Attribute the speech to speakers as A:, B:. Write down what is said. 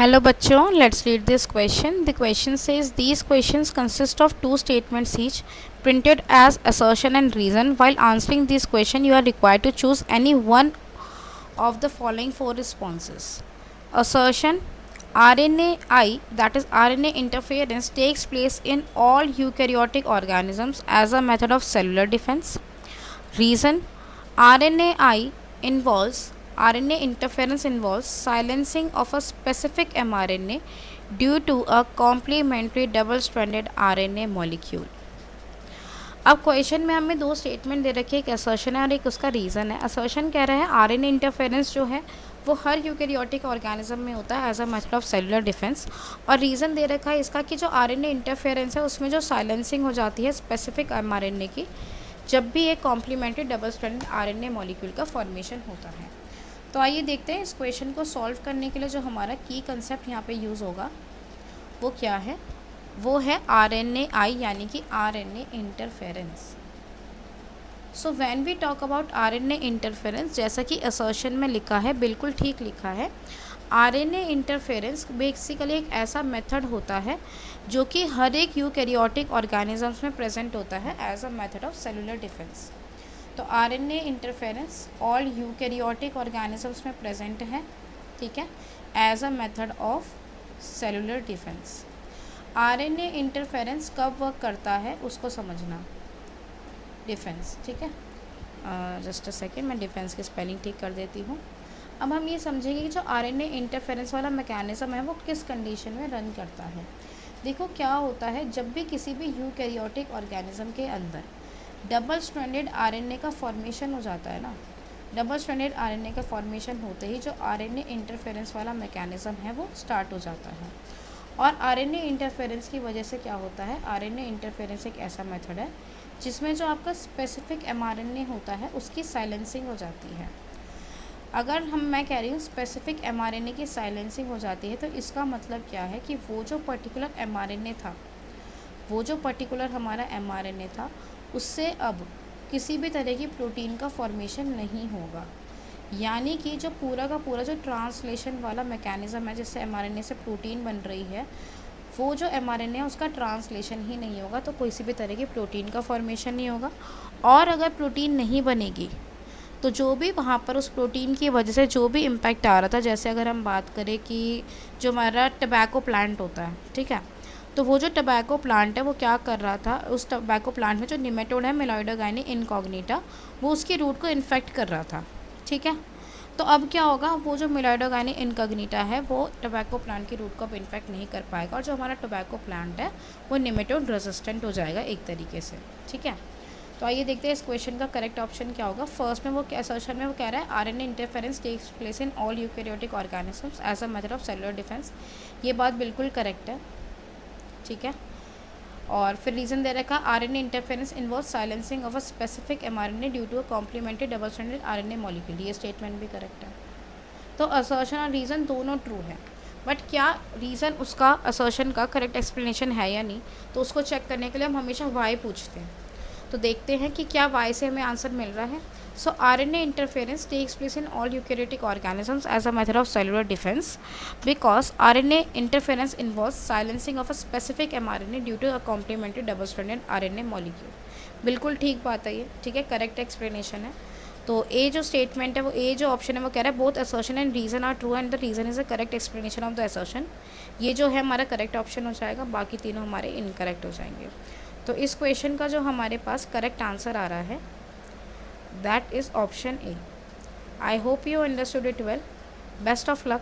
A: Hello बच्चों, let's read this question. The question says these questions consist of two statements each, printed as assertion and reason. While answering this question, you are required to choose any one of the following four responses. Assertion: RNAi, that is RNA interference, takes place in all eukaryotic organisms as a method of cellular defense. Reason: RNA interference involves silencing of a specific mRNA due to a complementary double-stranded RNA molecule. अब question में हमें दो statement दे रखे, एक assertion है और एक उसका रीज़न है. असर्शन कह रहा है आरएनए इंटरफेरेंस जो है वो हर यूकेरियोटिक ऑर्गेनिज्म में होता है as a method of cellular defence, और रीज़न दे रखा है इसका कि जो आरएनए इंटरफेरेंस है उसमें जो साइलेंसिंग हो जाती है स्पेसिफिक एमआरएनए की जब भी एक complementary double stranded RNA molecule का फॉर्मेशन होता है. तो आइए देखते हैं इस क्वेश्चन को सॉल्व करने के लिए जो हमारा की कंसेप्ट यहाँ पे यूज़ होगा वो क्या है. वो है RNAi यानी कि RNA interference. So when we talk about RNA interference, जैसा कि असर्शन में लिखा है, बिल्कुल ठीक लिखा है, RNA इंटरफेरेंस बेसिकली एक ऐसा मेथड होता है जो कि हर एक यूकैरियोटिक ऑर्गेनिजम्स में प्रेजेंट होता है as a method of cellular defence. तो RNA interference all eukaryotic organisms में प्रेजेंट है, ठीक है, as a method of cellular defence. RNA interference कब वर्क करता है उसको समझना. डिफेंस, ठीक है, जस्ट अ सेकेंड, मैं डिफेंस की स्पेलिंग ठीक कर देती हूँ. अब हम ये समझेंगे कि जो RNA इंटरफेरेंस वाला मैकेनिज़्म है वो किस कंडीशन में रन करता है. देखो क्या होता है, जब भी किसी भी यूकैरियोटिक ऑर्गेनिज्म के अंदर डबल स्ट्रैंडेड RNA का फॉर्मेशन हो जाता है ना, डबल स्ट्रैंडेड RNA का फॉर्मेशन होते ही जो RNA इंटरफेरेंस वाला मैकेनिज़्म है वो स्टार्ट हो जाता है. और RNA इंटरफेरेंस की वजह से क्या होता है, RNA इंटरफेरेंस एक ऐसा मेथड है जिसमें जो आपका स्पेसिफिक mRNA होता है उसकी साइलेंसिंग हो जाती है. अगर मैं कह रही हूँ स्पेसिफिक mRNA की साइलेंसिंग हो जाती है तो इसका मतलब क्या है कि वो जो पर्टिकुलर mRNA था, वो जो पर्टिकुलर हमारा mRNA था उससे अब किसी भी तरह की प्रोटीन का फॉर्मेशन नहीं होगा. यानी कि जो पूरा का पूरा जो ट्रांसलेशन वाला मैकेनिज़्म है जिससे mRNA से प्रोटीन बन रही है, वो जो mRNA है उसका ट्रांसलेशन ही नहीं होगा, तो किसी भी तरह की प्रोटीन का फॉर्मेशन नहीं होगा. और अगर प्रोटीन नहीं बनेगी तो जो भी वहाँ पर उस प्रोटीन की वजह से जो भी इम्पैक्ट आ रहा था, जैसे अगर हम बात करें कि जो हमारा टबैको प्लांट होता है, ठीक है, तो वो जो टबैको प्लांट है वो क्या कर रहा था, उस टबैको प्लांट में जो निमेटोड है मेलॉइडोगाइनी इनकॉग्निटा, वो उसकी रूट को इन्फेक्ट कर रहा था, ठीक है. तो अब क्या होगा, वो जो मेलॉइडोगाइनी इनकॉग्निटा है वो टबैको प्लांट की रूट को अब इन्फेक्ट नहीं कर पाएगा और जो हमारा टबैको प्लांट है वो निमेटोड रेजिस्टेंट हो जाएगा एक तरीके से, ठीक है. तो आइए देखते हैं इस क्वेश्चन का करेक्ट ऑप्शन क्या होगा. फर्स्ट में वो असर्शन में वो कह रहा है RNA interference takes place in all eukaryotic organisms as a method of cellular defence. ये बात बिल्कुल करेक्ट है, ठीक है. और फिर रीज़न दे रखा RNA interference involve silencing of a specific mRNA due to a complementary double stranded RNA molecule. ये स्टेटमेंट भी करेक्ट है. तो असर्शन और रीज़न दोनों ट्रू है, बट क्या रीज़न उसका असर्शन का करेक्ट एक्सप्लेनेशन है या नहीं, तो उसको चेक करने के लिए हम हमेशा वाई पूछते हैं. तो देखते हैं कि क्या वाई से हमें आंसर मिल रहा है. So RNA interference takes place in all eukaryotic organisms as a method of cellular defence because RNA interference involves silencing of a specific mRNA due to a complementary double stranded RNA molecule. बिल्कुल ठीक बात है ये, ठीक है, correct explanation है. तो ए जो स्टेटमेंट है वो ए जो ऑप्शन है वो कह रहा है both assertion and reason are true and the reason is a correct explanation of the assertion. ये जो है हमारा करेक्ट ऑप्शन हो जाएगा, बाकी तीनों हमारे इनकरेक्ट हो जाएंगे. तो इस क्वेश्चन का जो हमारे पास करेक्ट आंसर आ रहा है that is option A. I hope you understood it well. Best of luck.